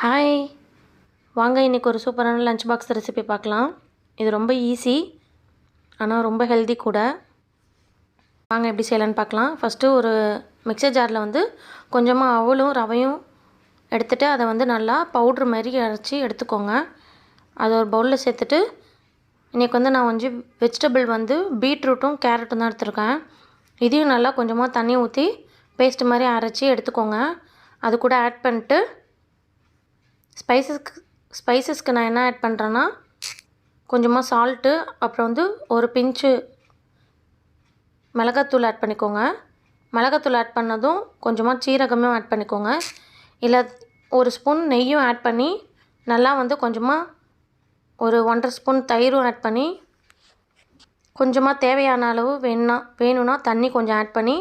Hi, வாங்க இன்றைக்கி ஒரு சூப்பரான லஞ்ச் பாக்ஸ் ரெசிபி பார்க்கலாம். இது ரொம்ப ஈஸி, ஆனால் ரொம்ப ஹெல்தி கூட. வாங்க எப்படி செய்யலான்னு பார்க்கலாம். ஃபஸ்ட்டு ஒரு மிக்சர் ஜாரில் கொஞ்சமாக அவலும் ரவையும் எடுத்துகிட்டு அதை நல்லா பவுட்ரு மாதிரி அரைச்சி எடுத்துக்கோங்க. அதை ஒரு பவுலில் சேர்த்துட்டு இன்றைக்கி நான் வெஜிடபிள் பீட்ரூட்டும் கேரட்டும் தான் எடுத்துருக்கேன். இதையும் நல்லா கொஞ்சமாக தண்ணி ஊற்றி பேஸ்ட் மாதிரி அரைச்சி எடுத்துக்கோங்க. அது கூட ஆட் பண்ணிட்டு ஸ்பைசஸ்க்கு நான் என்ன ஆட் பண்ணுறேன்னா கொஞ்சமாக சால்ட்டு, அப்புறம் ஒரு பிஞ்சு மிளகாத்தூள் ஆட் பண்ணிக்கோங்க. மிளகாத்தூள் ஆட் பண்ணதும் கொஞ்சமாக சீரகமும் ஆட் பண்ணிக்கோங்க. இல்லை ஒரு ஸ்பூன் நெய்யும் ஆட் பண்ணி நல்லா கொஞ்சமாக ஒரு 1.5 ஸ்பூன் தயிரும் ஆட் பண்ணி கொஞ்சமாக தேவையான அளவு வேணும்னா தண்ணி கொஞ்சம் ஆட் பண்ணி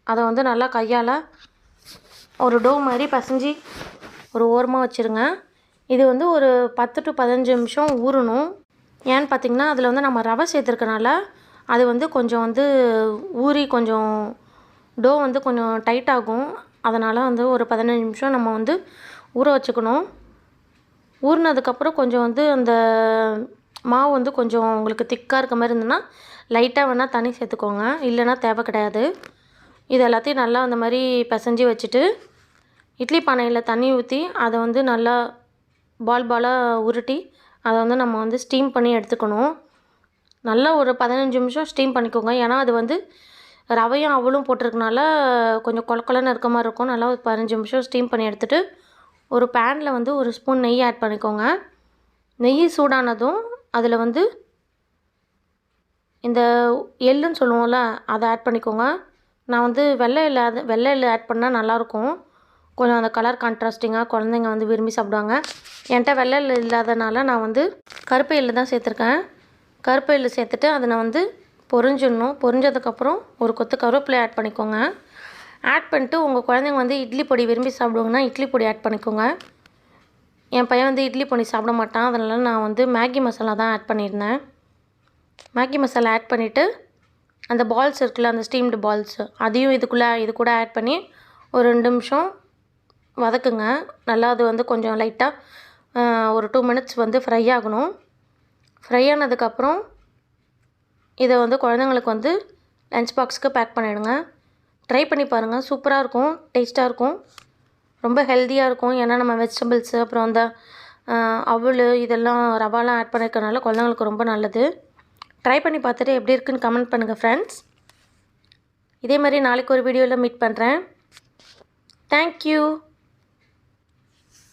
அதை நல்லா கையால் ஒரு டோ மாதிரி பசைஞ்சு ஒரு ஓரமாக வச்சுருங்க. இது ஒரு 10 to 15 நிமிஷம் ஊறணும். ஏன்னு பார்த்திங்கன்னா அதில் நம்ம ரவை சேர்த்துருக்கனால அது கொஞ்சம் ஊறி கொஞ்சம் டோ கொஞ்சம் டைட் ஆகும். அதனால் ஒரு 15 நிமிஷம் நம்ம ஊற வச்சுக்கணும். ஊறினதுக்கப்புறம் கொஞ்சம் அந்த மாவு கொஞ்சம் உங்களுக்கு திக்காக இருக்க மாதிரி இருந்ததுன்னா லைட்டாக வேணால் தண்ணி சேர்த்துக்கோங்க, இல்லைன்னா தேவை கிடையாது. இது எல்லாத்தையும் நல்லா அந்த மாதிரி பிசைஞ்சு வச்சுட்டு இட்லி பானையில் தண்ணி ஊற்றி அதை நல்லா பாலாக உருட்டி அதை நம்ம ஸ்டீம் பண்ணி எடுத்துக்கணும். நல்லா ஒரு 15 நிமிஷம் ஸ்டீம் பண்ணிக்கோங்க. ஏன்னா அது ரவையும் அவலும் போட்டிருக்கனால கொஞ்சம் கொலன்னு இருக்க மாதிரி இருக்கும். நல்லா ஒரு 15 நிமிஷம் ஸ்டீம் பண்ணி எடுத்துகிட்டு ஒரு பேனில் ஒரு ஸ்பூன் நெய் ஆட் பண்ணிக்கோங்க. நெய் சூடானதும் அதில் இந்த எள்ளுன்னு சொல்லுவோம்ல, அதை ஆட் பண்ணிக்கோங்க. நான் வெள்ளை எள்ளு ஆட் பண்ணால் நல்லாயிருக்கும். கொஞ்சம் அந்த கலர் கான்ட்ராஸ்டிங்காக குழந்தைங்க விரும்பி சாப்பிடுவாங்க. என்கிட்ட வெள்ளை எள்ளு இல்லாதனால நான் கருப்பு எள்ளு தான் சேர்த்துருக்கேன். கருப்பு எள்ளு சேர்த்துட்டு அதை நான் பொரிஞ்சிடணும். பொரிஞ்சதுக்கப்புறம் ஒரு கொத்து கருவேப்பிலை ஆட் பண்ணிக்கோங்க. ஆட் பண்ணிட்டு உங்கள் குழந்தைங்க இட்லி பொடி விரும்பி சாப்பிடுவாங்கன்னா இட்லி பொடி ஆட் பண்ணிக்கோங்க. என் பையன் இட்லி பொடி சாப்பிட மாட்டான், அதனால் நான் மேகி மசாலா தான் ஆட் பண்ணியிருந்தேன். மேகி மசாலா ஆட் பண்ணிவிட்டு அந்த பால்ஸ் இருக்குல்ல, அந்த ஸ்டீம்டு பால்ஸு அதையும் இது கூட ஆட் பண்ணி ஒரு 2 நிமிஷம் வதக்குங்க. நல்லா அது கொஞ்சம் லைட்டாக ஒரு 2 மினிட்ஸ் ஃப்ரை ஆகணும். ஃப்ரை ஆனதுக்கப்புறம் இதை குழந்தைங்களுக்கு லஞ்ச் பாக்ஸுக்கு பேக் பண்ணிவிடுங்க. ட்ரை பண்ணி பாருங்கள், சூப்பராக இருக்கும், டேஸ்ட்டாக இருக்கும், ரொம்ப ஹெல்த்தியாக இருக்கும். ஏன்னா நம்ம வெஜிடபிள்ஸு அப்புறம் அந்த அவல் இதெல்லாம் ரவாலாம் ஆட் பண்ணியிருக்கனால குழந்தைங்களுக்கு ரொம்ப நல்லது. ட்ரை பண்ணி பார்த்துட்டு எப்படி இருக்குன்னு கமெண்ட் பண்ணுங்கள் ஃப்ரெண்ட்ஸ். இதே மாதிரி நாளைக்கு ஒரு வீடியோவில் மீட் பண்ணுறேன். தேங்க்யூ.